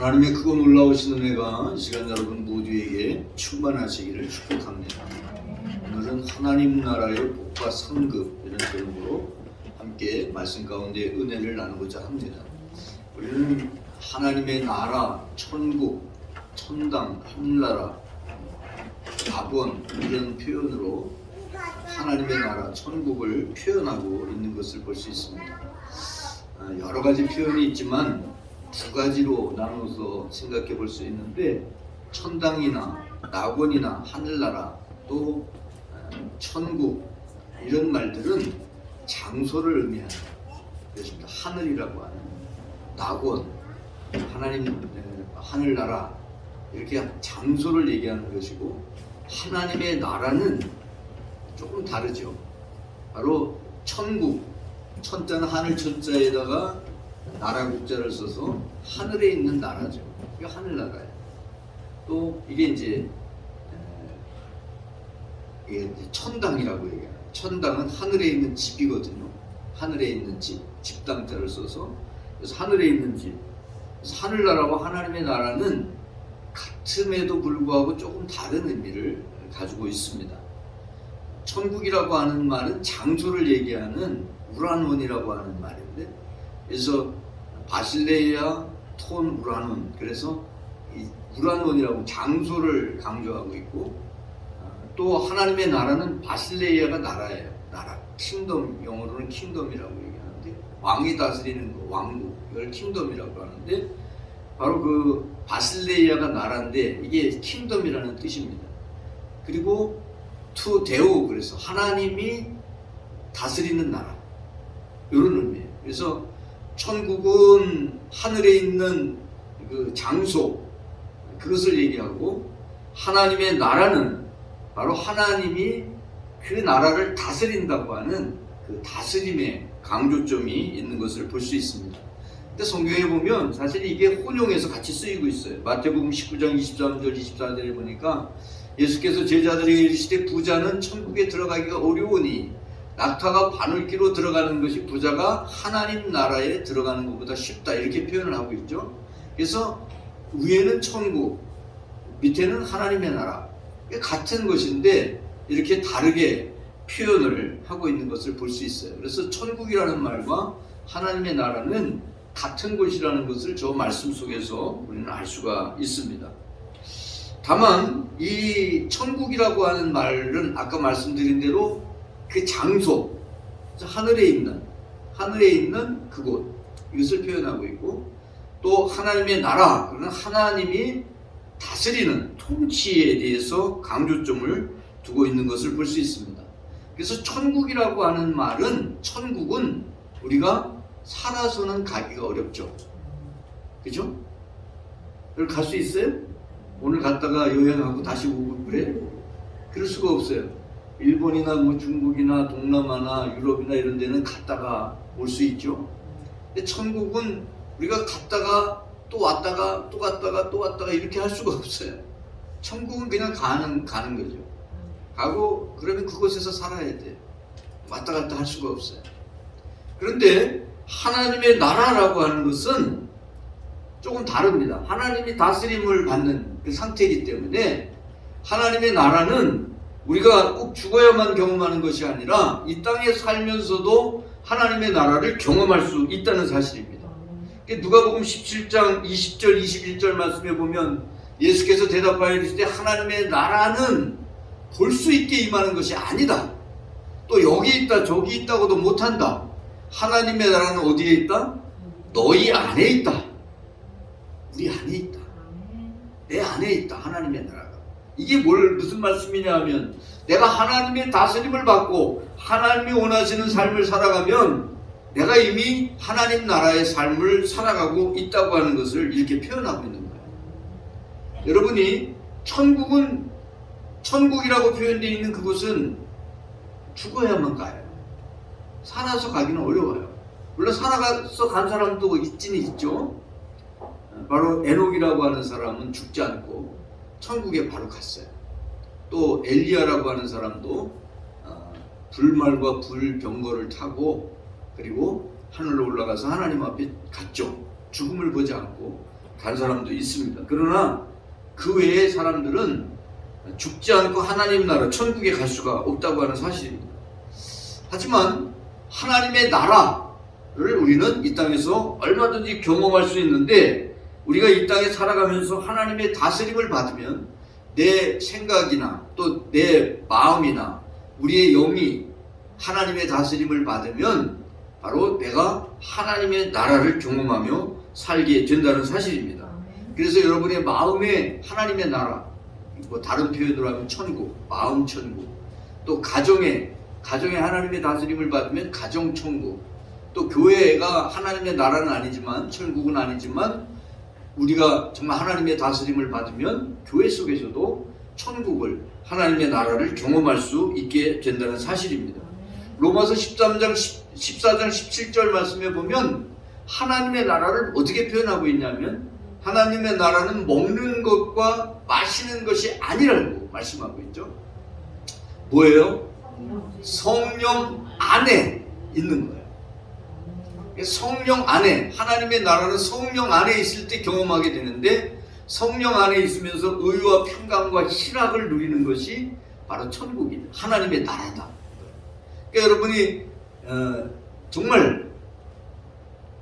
하나님의 크고 놀라우신 은혜가 이 시간 여러분 모두에게 충만하시기를 축복합니다. 오늘은 하나님 나라의 복과 상급 이런 제목으로 함께 말씀 가운데 은혜를 나누고자 합니다. 우리는 하나님의 나라, 천국, 천당, 하늘나라, 낙원 이런 표현으로 하나님의 나라, 천국을 표현하고 있는 것을 볼 수 있습니다. 여러 가지 표현이 있지만 두 가지로 나눠서 생각해 볼 수 있는데, 천당이나 낙원이나 하늘나라 또 천국 이런 말들은 장소를 의미하는 것입니다. 하늘이라고 하는 낙원, 하나님 하늘나라 이렇게 장소를 얘기하는 것이고, 하나님의 나라는 조금 다르죠. 바로 천국, 천자는 하늘 천자에다가 나라 국자를 써서 하늘에 있는 나라죠. 이게 하늘나라예요. 또 이게 이제 천당이라고 얘기해요. 천당은 하늘에 있는 집이거든요. 하늘에 있는 집, 집당자를 써서 그래서 하늘에 있는 집. 그래서 하늘나라와 하나님의 나라는 같음에도 불구하고 조금 다른 의미를 가지고 있습니다. 천국이라고 하는 말은 장소를 얘기하는 우라논이라고 하는 말인데, 그래서 바실레이아 톤 우라논, 그래서 이 우라논이라고 장소를 강조하고 있고, 또 하나님의 나라는 바실레이아가 나라예요. 나라, 킹덤, 영어로는 킹덤이라고 얘기하는데, 왕이 다스리는 거, 왕국, 이걸 킹덤이라고 하는데, 바로 그 바실레이아가 나라인데 이게 킹덤이라는 뜻입니다. 그리고 투 데오, 그래서 하나님이 다스리는 나라, 이런 의미예요. 그래서 천국은 하늘에 있는 그 장소, 그것을 얘기하고, 하나님의 나라는 바로 하나님이 그 나라를 다스린다고 하는 그 다스림의 강조점이 있는 것을 볼 수 있습니다. 근데 성경에 보면 사실 이게 혼용해서 같이 쓰이고 있어요. 마태복음 19장 23절 24절에 보니까 예수께서 제자들에게 이르시되 부자는 천국에 들어가기가 어려우니 낙타가 바늘기로 들어가는 것이 부자가 하나님 나라에 들어가는 것보다 쉽다, 이렇게 표현을 하고 있죠. 그래서 위에는 천국, 밑에는 하나님의 나라, 같은 것인데 이렇게 다르게 표현을 하고 있는 것을 볼 수 있어요. 그래서 천국이라는 말과 하나님의 나라는 같은 곳이라는 것을 저 말씀 속에서 우리는 알 수가 있습니다. 다만 이 천국이라고 하는 말은 아까 말씀드린 대로 그 장소, 하늘에 있는 그곳, 이것을 표현하고 있고, 또 하나님의 나라, 그러나 하나님이 다스리는 통치에 대해서 강조점을 두고 있는 것을 볼 수 있습니다. 그래서 천국이라고 하는 말은, 천국은 우리가 살아서는 가기가 어렵죠. 그죠? 여기 갈 수 있어요? 오늘 갔다가 여행하고 다시 오고 그래? 그럴 수가 없어요. 일본이나 뭐 중국이나 동남아나 유럽이나 이런 데는 갔다가 올 수 있죠. 근데 천국은 우리가 갔다가 또 왔다가 또 갔다가 또 왔다가 이렇게 할 수가 없어요. 천국은 그냥 가는 거죠. 가고 그러면 그곳에서 살아야 돼. 왔다 갔다 할 수가 없어요. 그런데 하나님의 나라라고 하는 것은 조금 다릅니다. 하나님이 다스림을 받는 그 상태이기 때문에 하나님의 나라는 우리가 꼭 죽어야만 경험하는 것이 아니라 이 땅에 살면서도 하나님의 나라를 경험할 수 있다는 사실입니다. 누가복음 17장 20절 21절 말씀에 보면 예수께서 대답하여 이르시되 하나님의 나라는 볼 수 있게 임하는 것이 아니다. 또 여기 있다 저기 있다고도 못한다. 하나님의 나라는 어디에 있다? 너희 안에 있다. 우리 안에 있다. 내 안에 있다. 하나님의 나라가. 이게 무슨 말씀이냐 하면, 내가 하나님의 다스림을 받고 하나님이 원하시는 삶을 살아가면 내가 이미 하나님 나라의 삶을 살아가고 있다고 하는 것을 이렇게 표현하고 있는 거예요. 여러분이 천국이라고 표현되어 있는 그곳은 죽어야만 가요. 살아서 가기는 어려워요. 물론 살아서 간 사람도 있지는 있죠. 바로 에녹이라고 하는 사람은 죽지 않고 천국에 바로 갔어요. 또 엘리야라고 하는 사람도 불말과 불병거를 타고 그리고 하늘로 올라가서 하나님 앞에 갔죠. 죽음을 보지 않고 간 사람도 있습니다. 그러나 그 외의 사람들은 죽지 않고 하나님 나라 천국에 갈 수가 없다고 하는 사실입니다. 하지만 하나님의 나라를 우리는 이 땅에서 얼마든지 경험할 수 있는데, 우리가 이 땅에 살아가면서 하나님의 다스림을 받으면 내 생각이나 또 내 마음이나 우리의 영이 하나님의 다스림을 받으면 바로 내가 하나님의 나라를 경험하며 살게 된다는 사실입니다. 그래서 여러분의 마음에 하나님의 나라, 뭐 다른 표현으로 하면 천국, 마음 천국, 또 가정에 하나님의 다스림을 받으면 가정 천국, 또 교회가 하나님의 나라는 아니지만, 천국은 아니지만 우리가 정말 하나님의 다스림을 받으면 교회 속에서도 천국을, 하나님의 나라를 경험할 수 있게 된다는 사실입니다. 로마서 14장 17절 말씀에 보면 하나님의 나라를 어떻게 표현하고 있냐면, 하나님의 나라는 먹는 것과 마시는 것이 아니라고 말씀하고 있죠. 뭐예요? 성령 안에 있는 거예요. 성령 안에, 하나님의 나라는 성령 안에 있을 때 경험하게 되는데, 성령 안에 있으면서 의와 평강과 희락을 누리는 것이 바로 천국이다, 하나님의 나라다. 그러니까 여러분이 정말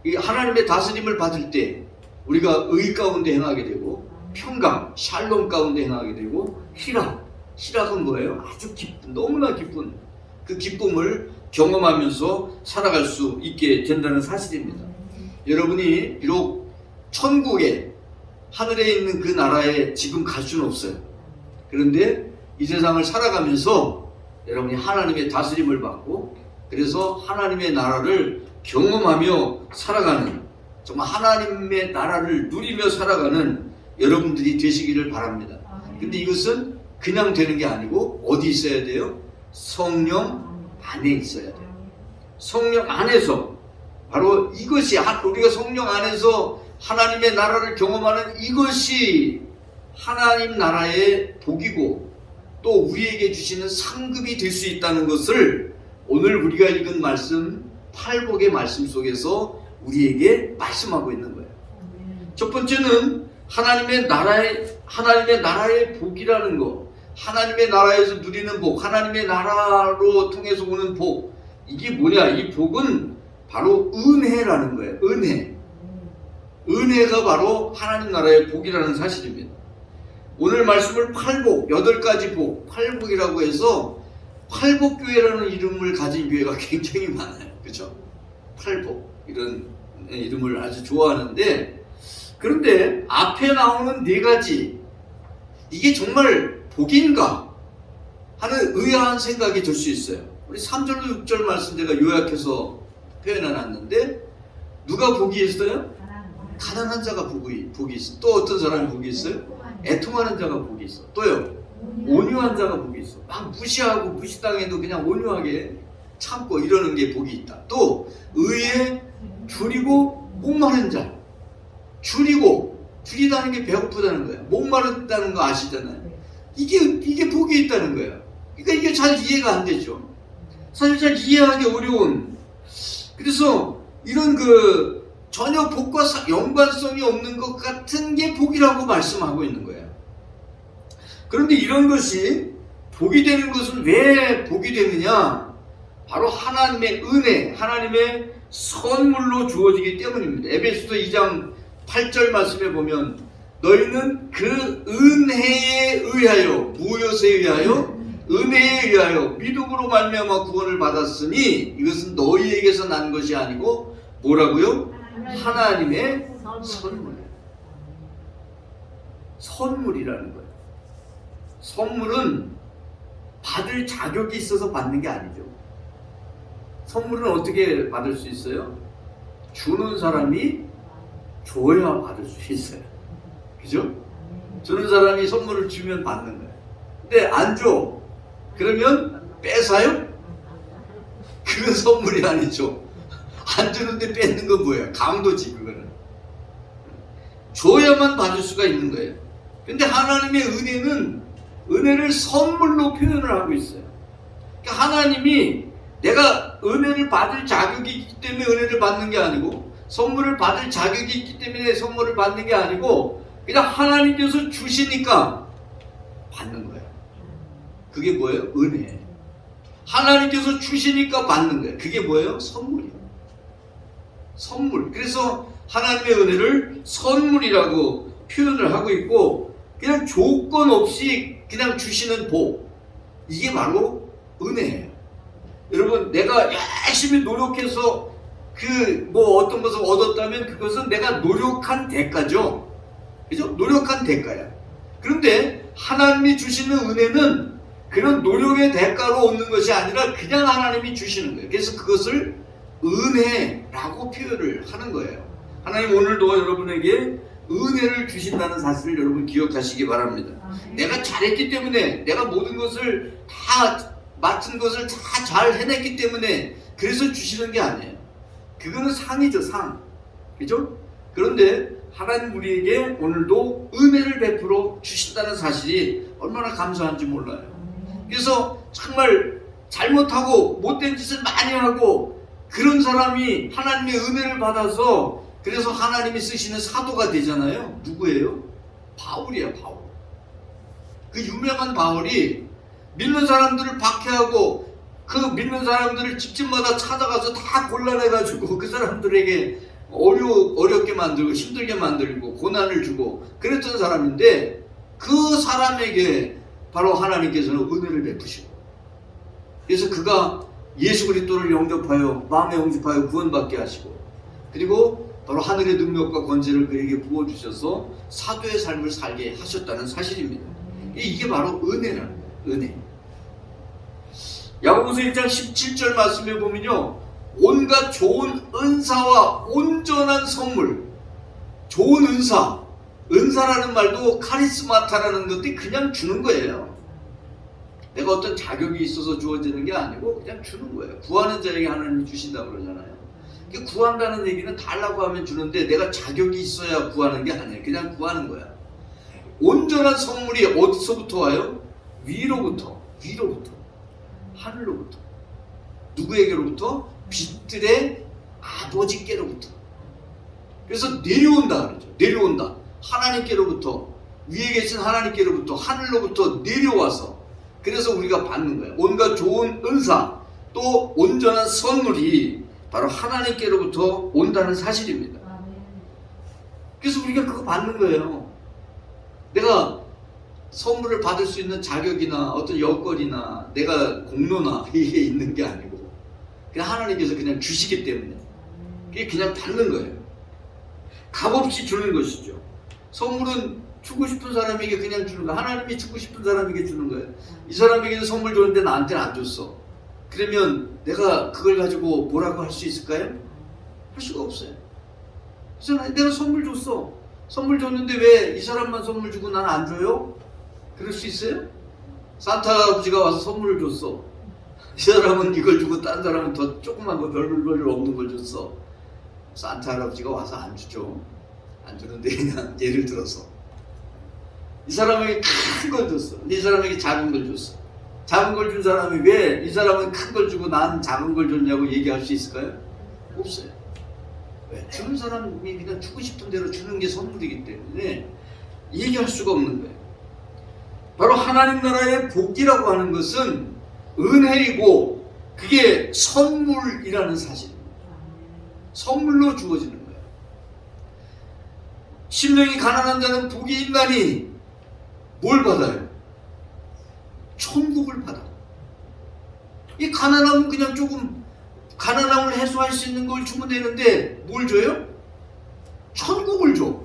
이 하나님의 다스림을 받을 때 우리가 의 가운데 행하게 되고, 평강, 샬롬 가운데 행하게 되고, 희락은 뭐예요? 아주 기쁜, 너무나 기쁜 그 기쁨을 경험하면서 살아갈 수 있게 된다는 사실입니다. 여러분이 비록 천국에, 하늘에 있는 그 나라에 지금 갈 수는 없어요. 그런데 이 세상을 살아가면서 여러분이 하나님의 다스림을 받고, 그래서 하나님의 나라를 경험하며 살아가는, 정말 하나님의 나라를 누리며 살아가는 여러분들이 되시기를 바랍니다. 근데 이것은 그냥 되는 게 아니고 어디 있어야 돼요? 성령 안에 있어야 돼요. 성령 안에서, 바로 이것이, 우리가 성령 안에서 하나님의 나라를 경험하는 이것이 하나님 나라의 복이고, 또 우리에게 주시는 상급이 될 수 있다는 것을 오늘 우리가 읽은 말씀, 팔복의 말씀 속에서 우리에게 말씀하고 있는 거예요. 첫 번째는 하나님의 나라의 복이라는 것, 하나님의 나라에서 누리는 복, 하나님의 나라로 통해서 오는 복, 이게 뭐냐? 이 복은 바로 은혜라는 거예요. 은혜가 바로 하나님 나라의 복이라는 사실입니다. 오늘 말씀을 팔복, 8가지 복, 팔복이라고 해서 팔복교회라는 이름을 가진 교회가 굉장히 많아요. 그렇죠? 팔복, 이런 이름을 아주 좋아하는데, 그런데 앞에 나오는 4가지, 이게 정말 복인가 하는 의아한 생각이 들 수 있어요. 우리 3절로 6절 말씀 제가 요약해서 표현해 놨는데, 누가 복이 있어요? 가난한 자가 복이 있어. 또 어떤 사람이 복이 있어요? 애통하는 자가 복이 있어. 또요, 온유한 자가 복이 있어. 막 무시하고 무시당해도 그냥 온유하게 참고 이러는 게 복이 있다. 또 의에 줄이고 목마른 자. 줄이다는 게 배고프다는 거예요. 목마르다는 거 아시잖아요. 이게 복이 있다는 거예요. 그러니까 이게 잘 이해가 안 되죠. 사실 잘 이해하기 어려운. 그래서 이런 전혀 복과 연관성이 없는 것 같은 게 복이라고 말씀하고 있는 거예요. 그런데 이런 것이 복이 되는 것은 왜 복이 되느냐? 바로 하나님의 은혜, 하나님의 선물로 주어지기 때문입니다. 에베소서 2장 8절 말씀에 보면, 너희는 그 은혜에 의하여, 무엇에 의하여? 은혜에 의하여 믿음으로 말미암아 구원을 받았으니 이것은 너희에게서 난 것이 아니고 뭐라고요? 하나님의 선물이라는 거예요. 선물은 받을 자격이 있어서 받는 게 아니죠. 선물은 어떻게 받을 수 있어요? 주는 사람이 줘야 받을 수 있어요. 그죠? 주는 사람이 선물을 주면 받는 거예요. 근데 안 줘. 그러면 뺏어요? 그건 선물이 아니죠. 안 주는데 뺏는 건 뭐예요? 강도지, 그거는. 줘야만 받을 수가 있는 거예요. 근데 하나님의 은혜를 선물로 표현을 하고 있어요. 그러니까 하나님이 내가 은혜를 받을 자격이 있기 때문에 은혜를 받는 게 아니고, 선물을 받을 자격이 있기 때문에 선물을 받는 게 아니고 그냥 하나님께서 주시니까 받는 거예요. 그게 뭐예요? 은혜. 하나님께서 주시니까 받는 거예요. 그게 뭐예요? 선물이에요. 선물. 그래서 하나님의 은혜를 선물이라고 표현을 하고 있고, 그냥 조건 없이 그냥 주시는 복, 이게 바로 은혜예요. 여러분, 내가 열심히 노력해서 어떤 것을 얻었다면 그것은 내가 노력한 대가죠. 그죠? 노력한 대가야. 그런데 하나님이 주시는 은혜는 그런 노력의 대가로 얻는 것이 아니라 그냥 하나님이 주시는 거예요. 그래서 그것을 은혜라고 표현을 하는 거예요. 하나님 오늘도 여러분에게 은혜를 주신다는 사실을 여러분 기억하시기 바랍니다. 내가 잘했기 때문에, 내가 모든 것을 다 맡은 것을 다 잘 해냈기 때문에 그래서 주시는 게 아니에요. 그거는 상이죠, 상. 그죠? 그런데 하나님 우리에게 오늘도 은혜를 베풀어 주신다는 사실이 얼마나 감사한지 몰라요. 그래서 정말 잘못하고 못된 짓을 많이 하고 그런 사람이 하나님의 은혜를 받아서 그래서 하나님이 쓰시는 사도가 되잖아요. 누구예요? 바울이에요, 바울. 그 유명한 바울이 믿는 사람들을 박해하고 그 믿는 사람들을 집집마다 찾아가서 다 곤란해가지고 그 사람들에게 어렵게 만들고 힘들게 만들고 고난을 주고 그랬던 사람인데, 그 사람에게 바로 하나님께서는 은혜를 베푸시고, 그래서 그가 예수 그리스도를 영접하여 마음에 영접하여 구원받게 하시고, 그리고 바로 하늘의 능력과 권세를 그에게 부어주셔서 사도의 삶을 살게 하셨다는 사실입니다. 이게 바로 은혜라는 거예요. 은혜. 야고보서 1장 17절 말씀에 보면요, 온갖 좋은 은사와 온전한 선물, 좋은 은사, 은사라는 말도 카리스마타라는 것도 그냥 주는 거예요. 내가 어떤 자격이 있어서 주어지는 게 아니고 그냥 주는 거예요. 구하는 자에게 하나님이 주신다고 그러잖아요. 구한다는 얘기는 달라고 하면 주는데 내가 자격이 있어야 구하는 게 아니에요. 그냥 구하는 거야. 온전한 선물이 어디서부터 와요? 위로부터, 하늘로부터. 누구에게로부터? 빛들의 아버지께로부터. 그래서 내려온다 그러죠. 내려온다. 하나님께로부터, 위에 계신 하나님께로부터, 하늘로부터 내려와서, 그래서 우리가 받는 거예요. 온갖 좋은 은사, 또 온전한 선물이 바로 하나님께로부터 온다는 사실입니다. 그래서 우리가 그거 받는 거예요. 내가 선물을 받을 수 있는 자격이나 어떤 여건이나 내가 공로나 이게 있는 게 아니고 그냥 하나님께서 그냥 주시기 때문에 그게 그냥 받는 거예요. 값없이 주는 것이죠. 선물은 주고 싶은 사람에게 그냥 주는 거예요. 하나님이 주고 싶은 사람에게 주는 거예요. 이 사람에게는 선물 줬는데 나한테는 안 줬어. 그러면 내가 그걸 가지고 뭐라고 할 수 있을까요? 할 수가 없어요. 그래서 내가 선물 줬어. 선물 줬는데 왜 이 사람만 선물 주고 난 안 줘요? 그럴 수 있어요? 산타 할아버지가 와서 선물을 줬어. 이 사람은 이걸 주고 딴 사람은 더 조그만 거 별별 없는 걸 줬어. 산타 할아버지가 와서 안 주죠. 안 주는데 그냥 예를 들어서 이 사람에게 큰 걸 줬어. 이 사람에게 작은 걸 줬어. 작은 걸 준 사람이 왜 이 사람은 큰 걸 주고 난 작은 걸 줬냐고 얘기할 수 있을까요? 없어요. 왜? 주는 사람이 그냥 주고 싶은 대로 주는 게 선물이기 때문에 얘기할 수가 없는 거예요. 바로 하나님 나라의 복이라고 하는 것은 은혜이고 그게 선물이라는 사실입니다. 선물로 주어지는 거예요. 심령이 가난한 자는 복이 있나니 뭘 받아요? 천국을 받아. 이 가난하면 그냥 조금 가난함을 해소할 수 있는 걸 주면 되는데 뭘 줘요? 천국을 줘.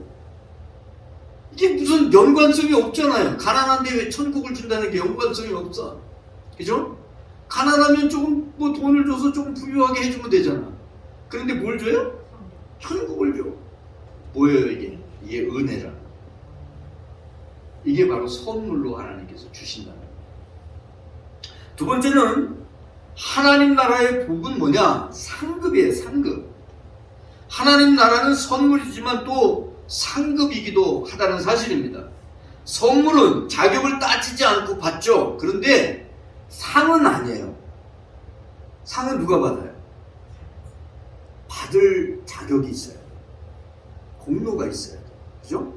이게 무슨 연관성이 없잖아요. 가난한데 왜 천국을 준다는 게 연관성이 없어. 그죠? 가난하면 조금 뭐 돈을 줘서 조금 부유하게 해주면 되잖아. 그런데 뭘 줘요? 천국을 줘. 뭐예요 이게? 이게 은혜라. 이게 바로 선물로 하나님께서 주신다는 거예요. 두 번째는 하나님 나라의 복은 뭐냐? 상급이에요. 상급. 하나님 나라는 선물이지만 또 상급이기도 하다는 사실입니다. 선물은 자격을 따지지 않고 받죠. 그런데 상은 아니에요. 상은 누가 받아요? 받을 자격이 있어야 돼. 공로가 있어야 돼. 그죠?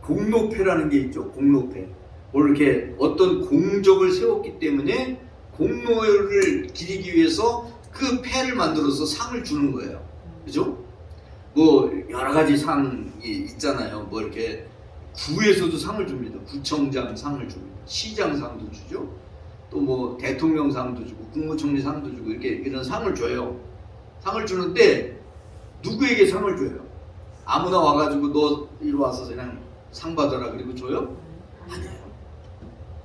공로패라는 게 있죠. 공로패. 뭐 이렇게 어떤 공적을 세웠기 때문에 공로를 기리기 위해서 그 패를 만들어서 상을 주는 거예요. 그죠? 뭐 여러 가지 상이 있잖아요. 뭐 이렇게 구에서도 상을 줍니다. 구청장 상을 줍니다. 시장 상도 주죠. 또 뭐 대통령 상도 주고 국무총리 상도 주고 이렇게 이런 상을 줘요. 상을 주는데 누구에게 상을 줘요? 아무나 와가지고 너 이리 와서 그냥 상 받아라 그리고 줘요? 아니에요.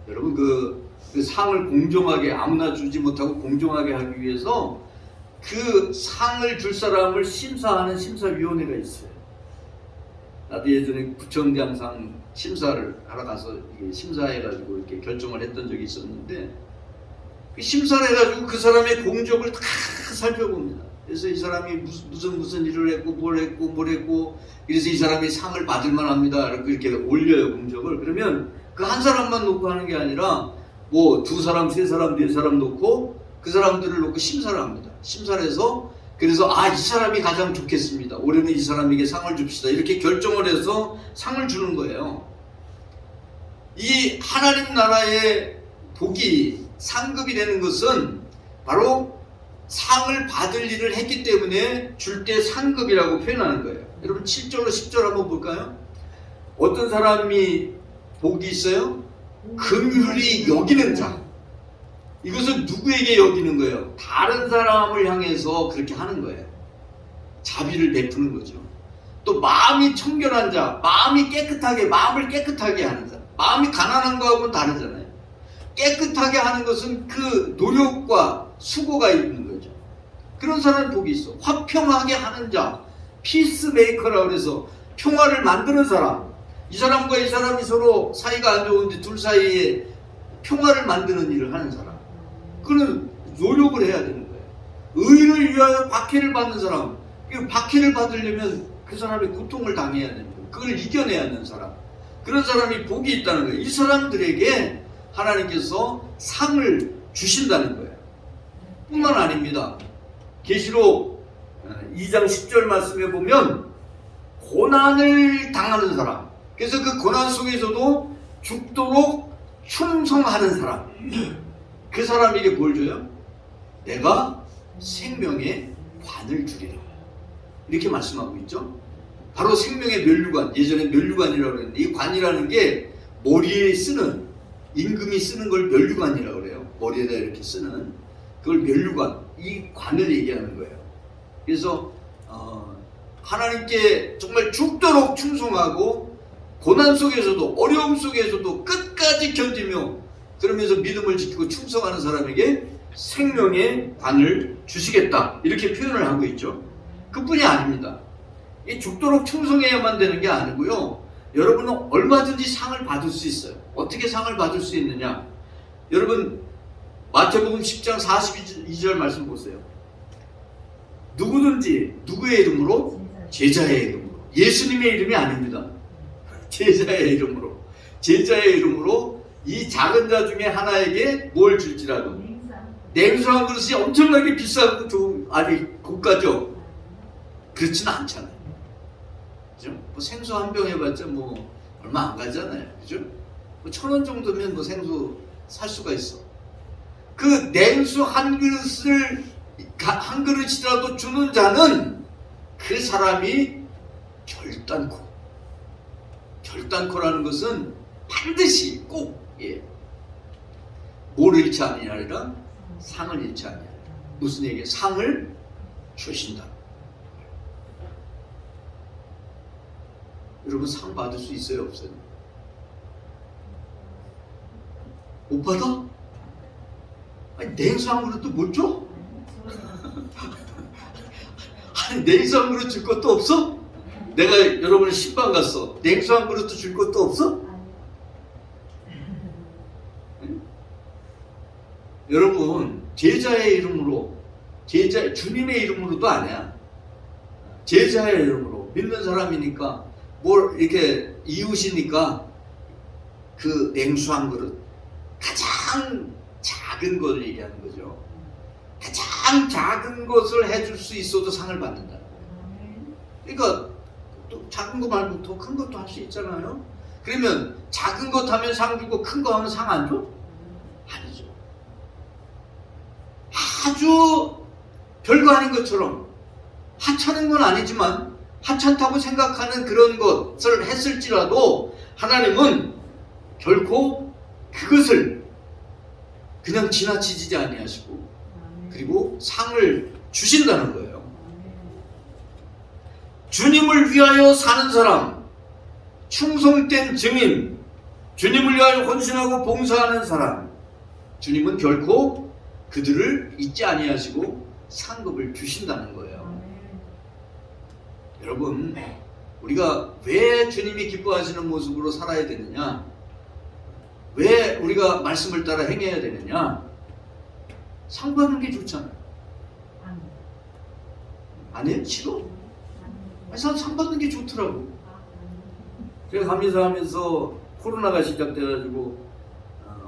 여러분 그 상을 공정하게 아무나 주지 못하고 공정하게 하기 위해서 그 상을 줄 사람을 심사하는 심사위원회가 있어요. 나도 예전에 구청장상 심사를 하러 가서 이게 심사해가지고 이렇게 결정을 했던 적이 있었는데 그 심사를 해가지고 그 사람의 공적을 다 살펴봅니다. 그래서 이 사람이 무슨 일을 했고 뭘 했고 그래서 이 사람이 상을 받을 만합니다. 이렇게 올려요 공적을. 그러면 그 한 사람만 놓고 하는 게 아니라 뭐 두 사람, 세 사람, 네 사람 놓고 그 사람들을 놓고 심사를 합니다. 심사를 해서 그래서 이 사람이 가장 좋겠습니다. 올해는 이 사람에게 상을 줍시다. 이렇게 결정을 해서 상을 주는 거예요. 이 하나님 나라의 복이 상급이 되는 것은 바로 상을 받을 일을 했기 때문에 줄 때 상급이라고 표현하는 거예요. 여러분 7절로 10절 한번 볼까요? 어떤 사람이 복이 있어요? 긍휼히 여기는 자. 이것은 누구에게 여기는 거예요? 다른 사람을 향해서 그렇게 하는 거예요. 자비를 베푸는 거죠. 또 마음이 청결한 자, 마음을 깨끗하게 하는 자. 마음이 가난한 거하고는 다르잖아요. 깨끗하게 하는 것은 그 노력과 수고가 있는 거죠. 그런 사람은 복이 있어. 화평하게 하는 자, 피스메이커라고 해서 평화를 만드는 사람. 이 사람과 이 사람이 서로 사이가 안 좋은데 둘 사이에 평화를 만드는 일을 하는 사람. 그는 노력을 해야 되는 거예요. 의를 위하여 박해를 받는 사람. 박해를 받으려면 그 사람이 고통을 당해야 되는 거예요. 그걸 이겨내야 하는 사람. 그런 사람이 복이 있다는 거예요. 이 사람들에게 하나님께서 상을 주신다는 거예요. 뿐만 아닙니다. 계시록 2장 10절 말씀에 보면 고난을 당하는 사람. 그래서 그 고난 속에서도 죽도록 충성하는 사람. 그 사람에게 뭘 줘요? 내가 생명의 관을 주리라. 이렇게 말씀하고 있죠. 바로 생명의 면류관. 예전에 면류관이라고 그랬는데 이 관이라는 게 머리에 쓰는 임금이 쓰는 걸 면류관이라고 그래요. 머리에다 이렇게 쓰는 그걸 면류관. 이 관을 얘기하는 거예요. 그래서 하나님께 정말 죽도록 충성하고 고난 속에서도 어려움 속에서도 끝까지 견디며 그러면서 믿음을 지키고 충성하는 사람에게 생명의 관을 주시겠다. 이렇게 표현을 하고 있죠. 그뿐이 아닙니다. 이 죽도록 충성해야만 되는 게 아니고요. 여러분은 얼마든지 상을 받을 수 있어요. 어떻게 상을 받을 수 있느냐? 여러분 마태복음 10장 42절 말씀 보세요. 누구든지 누구의 이름으로? 제자의 이름으로. 예수님의 이름이 아닙니다. 제자의 이름으로. 제자의 이름으로 이 작은 자 중에 하나에게 뭘 줄지라도. 냉수 한 그릇이 엄청나게 비싸고 아니 고가죠. 그렇지는 않잖아요. 그죠? 뭐 생수 한 병 해봤자 뭐 얼마 안 가잖아요. 그죠? 뭐 1,000원 정도면 뭐 생수 살 수가 있어. 그 냉수 한 그릇이라도 주는 자는 그 사람이 결단코라는 것은 반드시 꼭 뭘 잃지 아니하리라? 상을 잃지 아니하리라. 무슨 얘기예요? 상을 주신다. 여러분 상 받을 수 있어요? 없어요? 못 받아? 아니 냉수 한 그릇도 못 줘? 아니 냉수 한 그릇 줄 것도 없어? 내가 여러분을 신방 갔어. 냉수 한 그릇도 줄 것도 없어? 여러분 제자의 이름으로 주님의 이름으로도 아니야. 제자의 이름으로 믿는 사람이니까 뭘 이렇게 이웃이니까 그 냉수 한 그릇 가장 작은 걸 얘기하는 거죠. 가장 작은 것을 해줄 수 있어도 상을 받는다. 그러니까 또 작은 거 말고 더 큰 것도 할 수 있잖아요. 그러면 작은 것 하면 상 주고 큰 거 하면 상 안 줘? 아니죠. 아주 별거 아닌 것처럼 하찮은 건 아니지만 하찮다고 생각하는 그런 것을 했을지라도 하나님은 결코 그것을 그냥 지나치지 아니하시고 그리고 상을 주신다는 거예요. 주님을 위하여 사는 사람, 충성된 증인, 주님을 위하여 헌신하고 봉사하는 사람, 주님은 결코 그들을 잊지 아니하시고 상급을 주신다는 거예요. 여러분, 우리가 왜 주님이 기뻐하시는 모습으로 살아야 되느냐? 왜 우리가 말씀을 따라 행해야 되느냐? 상 받는 게 좋잖아요. 아니에요? 싫어? 상 받는 게 좋더라고. 제가 감리사하면서 코로나가 시작돼가지고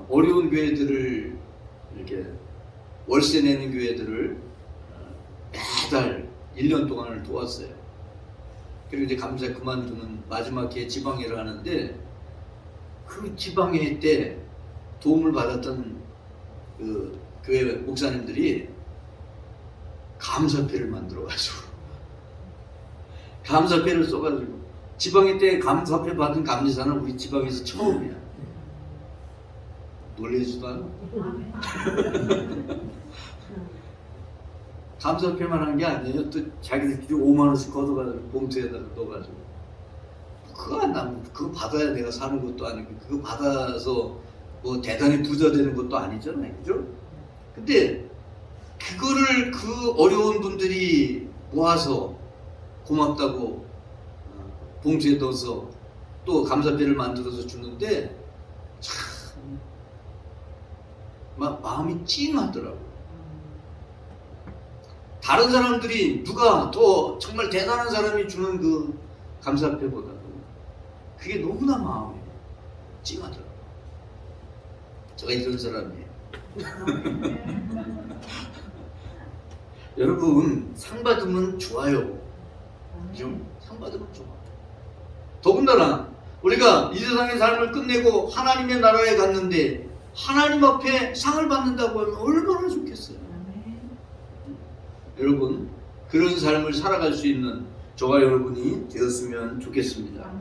어려운 교회들을 이렇게 월세 내는 교회들을 매달 1년 동안을 도왔어요. 그리고 이제 감사 그만두는 마지막 기회에 지방회를 하는데 그 지방회 때 도움을 받았던 그 교회 목사님들이 감사패를 만들어가지고 감사패를 써가지고 지방회 때 감사패 받은 감리사는 우리 지방에서 처음이야. 놀래지도 않아. 감사패만 한 게 아니에요. 또 자기들끼리 5만 원씩 걷어가지고 봉투에다가 넣어가지고 그거 안 나면 그거 받아야 내가 사는 것도 아니고 그거 받아서 뭐 대단히 부자 되는 것도 아니잖아요, 그죠? 근데 그거를 그 어려운 분들이 모아서 고맙다고 봉투에 넣어서 또 감사패를 만들어서 주는데 참 마음이 찡하더라고요. 다른 사람들이 누가 더 정말 대단한 사람이 주는 그 감사패보다도 그게 너무나 마음이 찡하더라고요. 제가 이런 사람이에요. 여러분, 상 받으면 좋아요. 그죠? 상 받으면 좋아. 더군다나 우리가 이 세상의 삶을 끝내고 하나님의 나라에 갔는데 하나님 앞에 상을 받는다고 하면 얼마나 좋겠어요. 여러분, 그런 삶을 살아갈 수 있는 저와 여러분이 되었으면 좋겠습니다.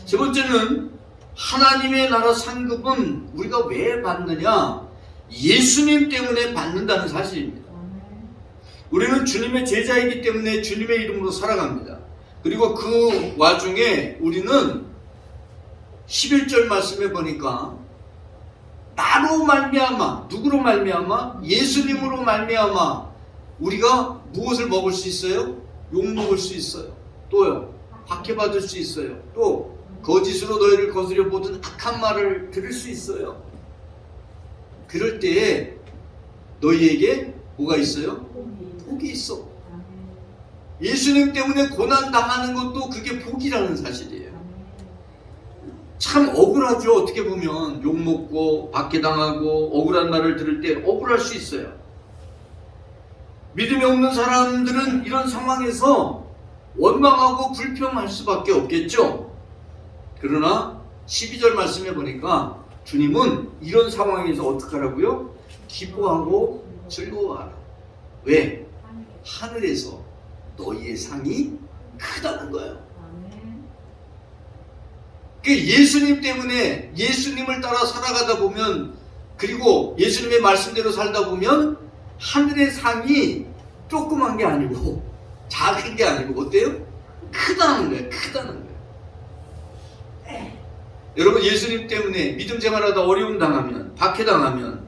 세 번째는 하나님의 나라 상급은 우리가 왜 받느냐? 예수님 때문에 받는다는 사실입니다. 우리는 주님의 제자이기 때문에 주님의 이름으로 살아갑니다. 그리고 그 와중에 우리는 11절 말씀에 보니까 나로 말미암아, 누구로 말미암아? 예수님으로 말미암아 우리가 무엇을 먹을 수 있어요? 욕 먹을 수 있어요. 또요, 박해받을 수 있어요. 또 거짓으로 너희를 거스려 모든 악한 말을 들을 수 있어요. 그럴 때에 너희에게 뭐가 있어요? 복이 있어. 예수님 때문에 고난 당하는 것도 그게 복이라는 사실이에요. 참 억울하죠. 어떻게 보면 욕 먹고 박해당하고 억울한 말을 들을 때 억울할 수 있어요. 믿음이 없는 사람들은 이런 상황에서 원망하고 불평할 수밖에 없겠죠. 그러나 12절 말씀에 보니까 주님은 이런 상황에서 어떻게 하라고요? 기뻐하고 즐거워하라. 왜? 하늘에서 너희의 상이 크다는 거예요. 예수님 때문에 예수님을 따라 살아가다 보면, 그리고 예수님의 말씀대로 살다 보면 하늘의 상이 조그만 게 아니고 작은 게 아니고 어때요? 크다는 거예요. 크다는 거예요. 여러분, 예수님 때문에 믿음 생활하다 어려움 당하면, 박해당하면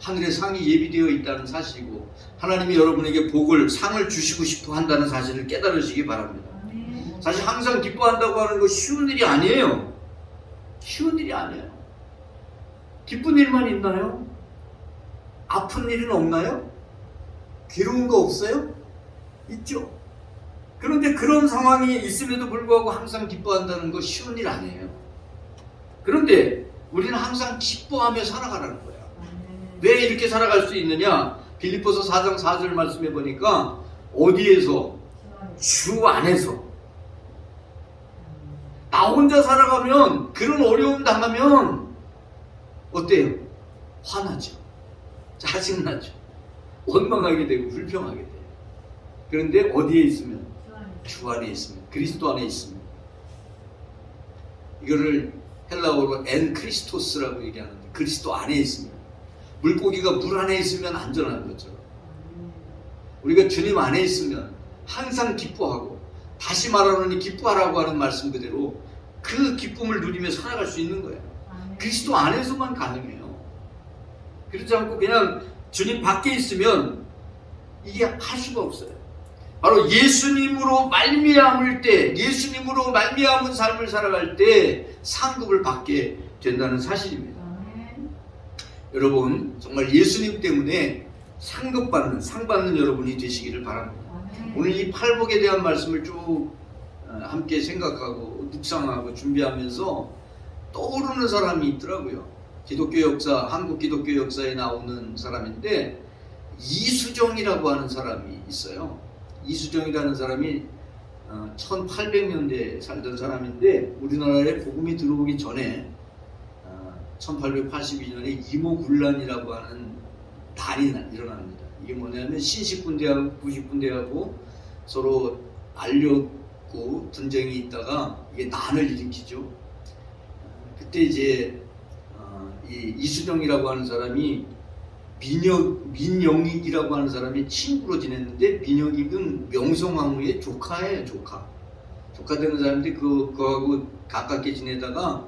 하늘의 상이 예비되어 있다는 사실이고 하나님이 여러분에게 복을, 상을 주시고 싶어 한다는 사실을 깨달으시기 바랍니다. 사실 항상 기뻐한다고 하는 거 쉬운 일이 아니에요. 쉬운 일이 아니에요. 기쁜 일만 있나요? 아픈 일은 없나요? 괴로운 거 없어요? 있죠. 그런데 그런 상황이 있음에도 불구하고 항상 기뻐한다는 거 쉬운 일 아니에요. 그런데 우리는 항상 기뻐하며 살아가라는 거야. 왜 이렇게 살아갈 수 있느냐? 빌립보서 4장 4절 말씀해 보니까 어디에서? 주 안에서. 나 혼자 살아가면, 그런 어려움 당하면 어때요? 화나죠. 짜증나죠. 원망하게 되고 불평하게 돼요. 그런데 어디에 있으면? 주 안에 있으면, 그리스도 안에 있으면. 이거를 헬라어로 엔 크리스토스라고 얘기하는데, 그리스도 안에 있으면. 물고기가 물 안에 있으면 안전한 것처럼 우리가 주님 안에 있으면 항상 기뻐하고, 다시 말하노니 기뻐하라고 하는 말씀 그대로 그 기쁨을 누리며 살아갈 수 있는 거예요. 그리스도 안에서만 가능해요. 그렇지 않고 그냥 주님 밖에 있으면 이게 할 수가 없어요. 바로 예수님으로 말미암을 때, 예수님으로 말미암은 삶을 살아갈 때 상급을 받게 된다는 사실입니다. 여러분, 정말 예수님 때문에 상 받는 여러분이 되시기를 바랍니다. 오늘 이 팔복에 대한 말씀을 쭉 함께 생각하고 묵상하고 준비하면서 떠오르는 사람이 있더라고요. 기독교 역사, 한국 기독교 역사에 나오는 사람인데 이수정이라고 하는 사람이 있어요. 이수정이라는 사람이 1800년대에 살던 사람인데 우리나라에 복음이 들어오기 전에 1882년에 이모군란이라고 하는 난이 일어납니다. 이게 뭐냐면 신식군대하고 부식군대하고 서로 알려고 분쟁이 있다가 이게 난을 일으키죠. 그때 이제 이 이수정이라고 하는 사람이 민영익이라고 하는 사람이 친구로 지냈는데, 민영익은 명성황후의 조카예요. 조카 되는 사람인데 그거하고 가깝게 지내다가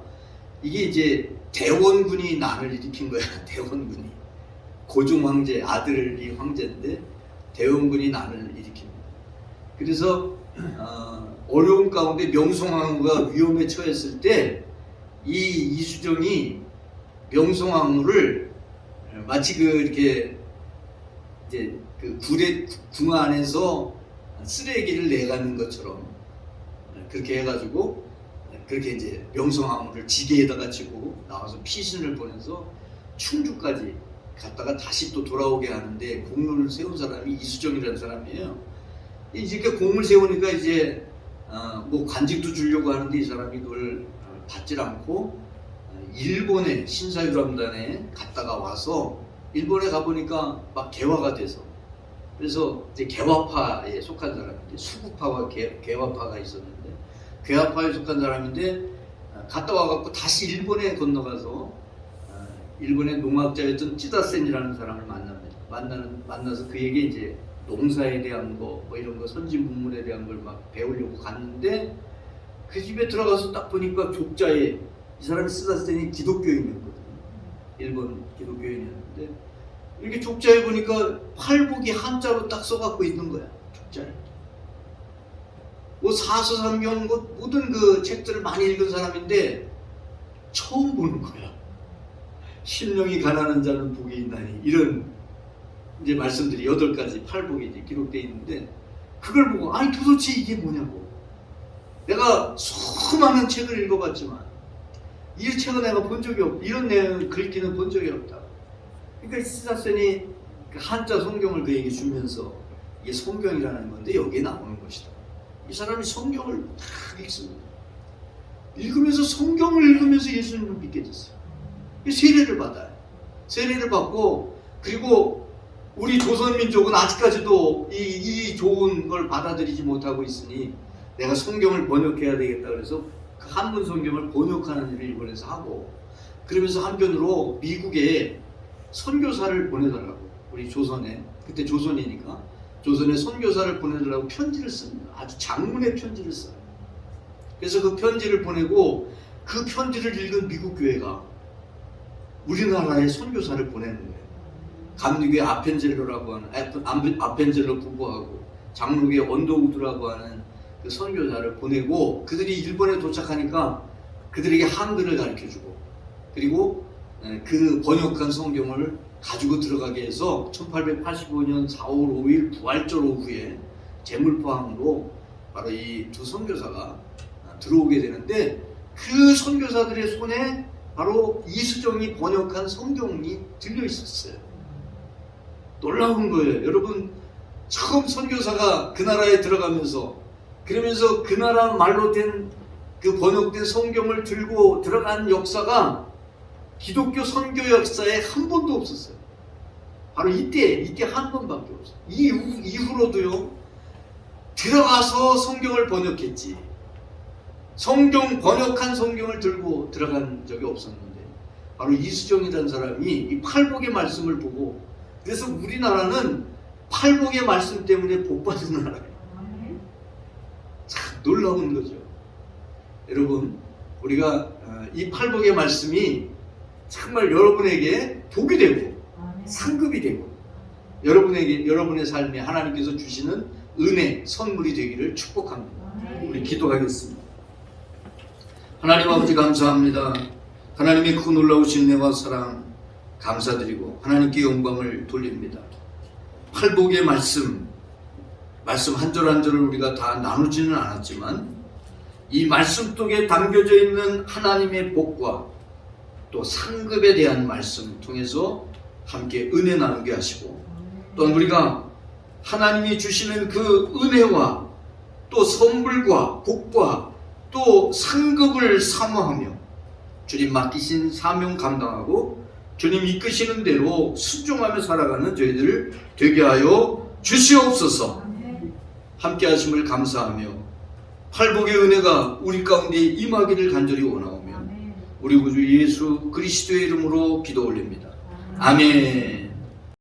이게 이제 대원군이 난을 일으킨 거야. 대원군이 고종 황제 아들이 황제인데 대원군이 난을 일으킵니다. 그래서 어려운 가운데 명성황후가 위험에 처했을 때 이 이수정이 명성황후를 마치 이렇게 이제 그 궁 안에서 쓰레기를 내가는 것처럼 그렇게 해가지고 그렇게 이제 명성황후를 지게에다가 지고 나와서 피신을 보내서 충주까지 갔다가 다시 또 돌아오게 하는데 공을 세운 사람이 이수정이라는 사람이에요. 이렇게 공을 세우니까 이제 뭐 관직도 주려고 하는데 이 사람이 그걸 받질 않고 일본의 신사유람단에 갔다가 와서 일본에 가보니까 막 개화가 돼서, 그래서 이제 개화파에 속한 사람인데 수구파와 개화파가 있었는데 개화파에 속한 사람인데 갔다 와갖고 다시 일본에 건너가서 일본의 농학자였던 찌다센이라는 사람을 만납니다. 만나서 그에게 이제 농사에 대한 거, 뭐 이런 거, 선진문물에 대한 걸 막 배우려고 갔는데 그 집에 들어가서 딱 보니까 족자에 이 사람이 찌다센이 기독교인이었거든요. 일본 기독교인이었는데 이렇게 족자에 보니까 팔복이 한자로 딱 써갖고 있는 거야. 족자에. 뭐 사서성경 모든 그 책들을 많이 읽은 사람인데 처음 보는 거야. 심령이 가난한 자는 복이 있나니, 이런 이제 말씀들이 8가지 팔복이 이제 기록되어 있는데 그걸 보고 아니 도대체 이게 뭐냐고. 내가 수많은 책을 읽어봤지만 이 책은 내가 본 적이 없고 이런 내용을 글귀는 본 적이 없다. 그러니까 시사선이 그 한자 성경을 그에게 주면서 이게 성경이라는 건데 여기에 나오는 것이다. 이 사람이 성경을 딱 읽습니다. 읽으면서 성경을 읽으면서 예수님을 믿게 됐어요. 세례를 받아요. 세례를 받고, 그리고 우리 조선민족은 아직까지도 이 좋은 걸 받아들이지 못하고 있으니 내가 성경을 번역해야 되겠다 그래서 그 한문 성경을 번역하는 일을 일본에서 하고, 그러면서 한편으로 미국에 선교사를 보내달라고, 우리 조선에, 그때 조선이니까 조선에 선교사를 보내달라고 편지를 씁니다. 아주 장문의 편지를 써요. 그래서 그 편지를 보내고 그 편지를 읽은 미국 교회가 우리나라에 선교사를 보내는 거예요. 감리교의 아펜젤로라고 하는, 아펜젤로 부부하고 장로교의 언더우드라고 하는 그 선교사를 보내고, 그들이 일본에 도착하니까 그들에게 한글을 가르쳐주고, 그리고 그 번역한 성경을 가지고 들어가게 해서 1885년 4월 5일 부활절 오후에 제물포항으로 바로 이 두 선교사가 들어오게 되는데, 그 선교사들의 손에 바로 이수정이 번역한 성경이 들려 있었어요. 놀라운 거예요. 여러분, 처음 선교사가 그 나라에 들어가면서, 그러면서 그 나라 말로 된 그 번역된 성경을 들고 들어간 역사가 기독교 선교 역사에 한 번도 없었어요. 바로 이때 한 번밖에 없어요. 이후로도요, 들어가서 성경을 번역했지, 번역한 성경을 들고 들어간 적이 없었는데, 바로 이수정이라는 사람이 이 팔복의 말씀을 보고, 그래서 우리나라는 팔복의 말씀 때문에 복받은 나라예요. 참 놀라운 거죠. 여러분, 우리가 이 팔복의 말씀이 정말 여러분에게 복이 되고 상급이 되고, 여러분의 삶에 하나님께서 주시는 은혜, 선물이 되기를 축복합니다. 우리 기도하겠습니다. 하나님 아버지, 감사합니다. 하나님의 그 놀라우신 은혜와 사랑 감사드리고 하나님께 영광을 돌립니다. 팔복의 말씀 한 절 한 절을 우리가 다 나누지는 않았지만, 이 말씀 속에 담겨져 있는 하나님의 복과 또 상급에 대한 말씀 통해서 함께 은혜 나누게 하시고, 또한 우리가 하나님이 주시는 그 은혜와 또 선물과 복과 또 상급을 사모하며 주님 맡기신 사명 감당하고 주님 이끄시는 대로 순종하며 살아가는 저희들 되게 하여 주시옵소서. 함께 하심을 감사하며 팔복의 은혜가 우리 가운데 임하기를 간절히 원하오며 우리 구주 예수 그리스도의 이름으로 기도 올립니다. 아멘.